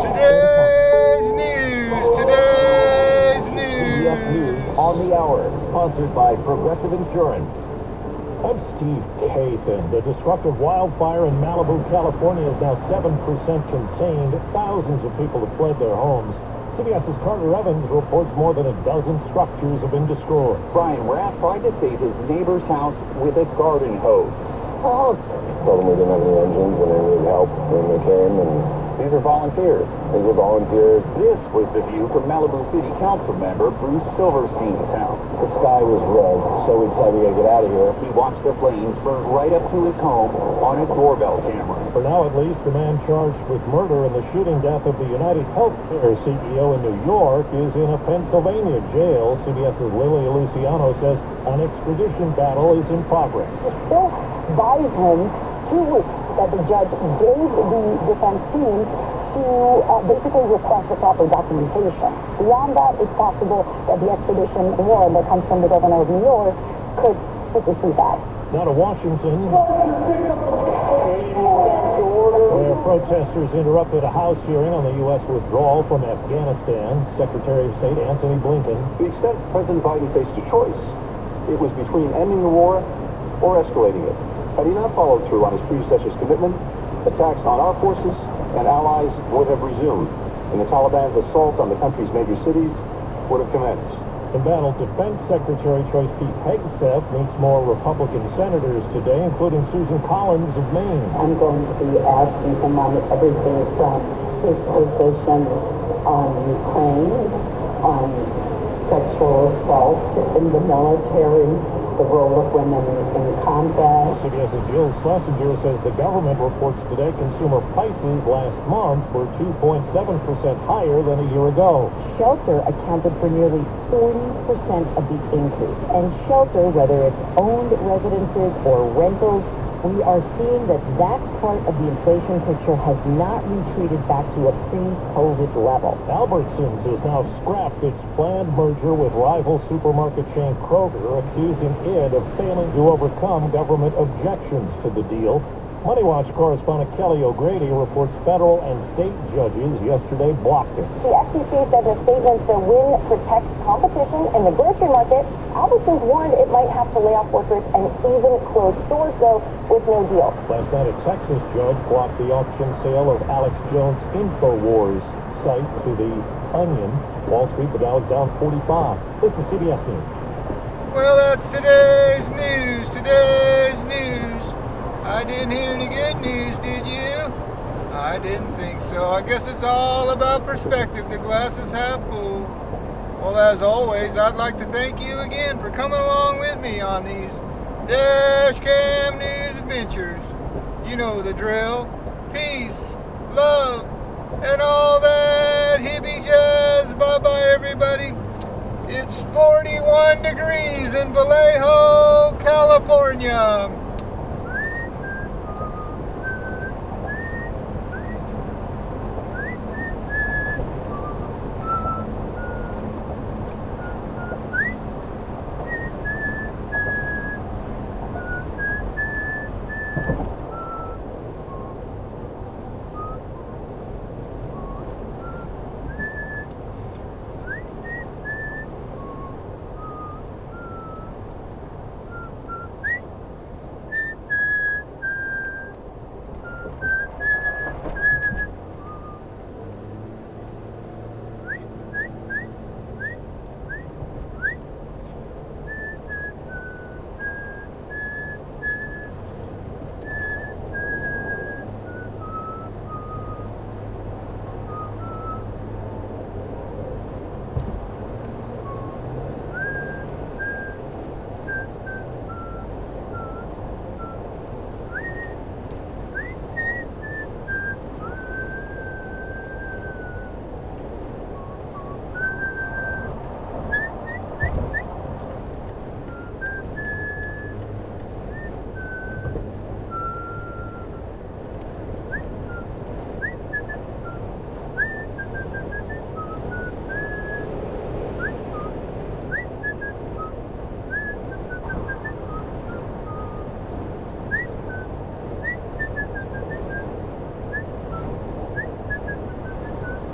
Today's CBS News news. on the Hour, sponsored by Progressive Insurance. I'm Steve Kathan. The destructive wildfire in Malibu, California is now 7% contained. Thousands of people have fled their homes. CBS's Carter Evans reports more than a dozen structures have been destroyed. Brian Raff tried to save his neighbor's house with a garden hose. Told them we didn't have any engines and they needed help when they came, and These are volunteers. these were volunteers. This was the view from Malibu City Council member Bruce Silverstein's house. The sky was red, so we decided we gotta get out of here. He watched the flames burn right up to his home on a doorbell camera. For now, at least, the man charged with murder in the shooting death of the United Healthcare CEO in New York is in a Pennsylvania jail. CBS's Lily Luciano says an extradition battle is in progress. Still buys him 2 weeks that the judge gave the defense team to basically request the proper documentation. Beyond that, it's possible that the extradition warrant that comes from the governor of New York could supersede that. Now to Washington, where protesters interrupted a House hearing on the U.S. withdrawal from Afghanistan. Secretary of State Anthony Blinken. To the extent President Biden faced a choice, it was between ending the war or escalating it. Had he not followed through on his predecessor's commitment, attacks on our forces and allies would have resumed, and the Taliban's assault on the country's major cities would have commenced. Embattled Defense Secretary Choice Pete Hegseth meets more Republican senators today, including Susan Collins of Maine. I'm going to be asking him on everything from his position on Ukraine, on sexual assault in the military, the role of women in combat. CBS's Jill Schlesinger says the government reports today consumer prices last month were 2.7% higher than a year ago. Shelter accounted for nearly 40% of the increase. And shelter, whether it's owned residences or rentals, we are seeing that part of the inflation picture has not retreated back to a pre-COVID level. Albertsons has now scrapped its planned merger with rival supermarket chain Kroger, accusing it of failing to overcome government objections to the deal. Money Watch correspondent Kelly O'Grady reports federal and state judges yesterday blocked it. The FTC said in a statement the win protects competition in the grocery market. Albertsons warned it might have to lay off workers and even close stores, though, with no deal. Last night, a Texas judge blocked the auction sale of Alex Jones' InfoWars site to the Onion. Wall Street, the Dow is down 45. This is CBS News. Well, that's today's news. I didn't hear any good news, did you? I didn't think so. I guess it's all about perspective. The glass is half full. Well, as always, I'd like to thank you again for coming along with me on these Dash Cam News adventures. You know the drill. Peace, love, and all that hippie jazz. Bye-bye, everybody. It's 41 degrees in Vallejo, California.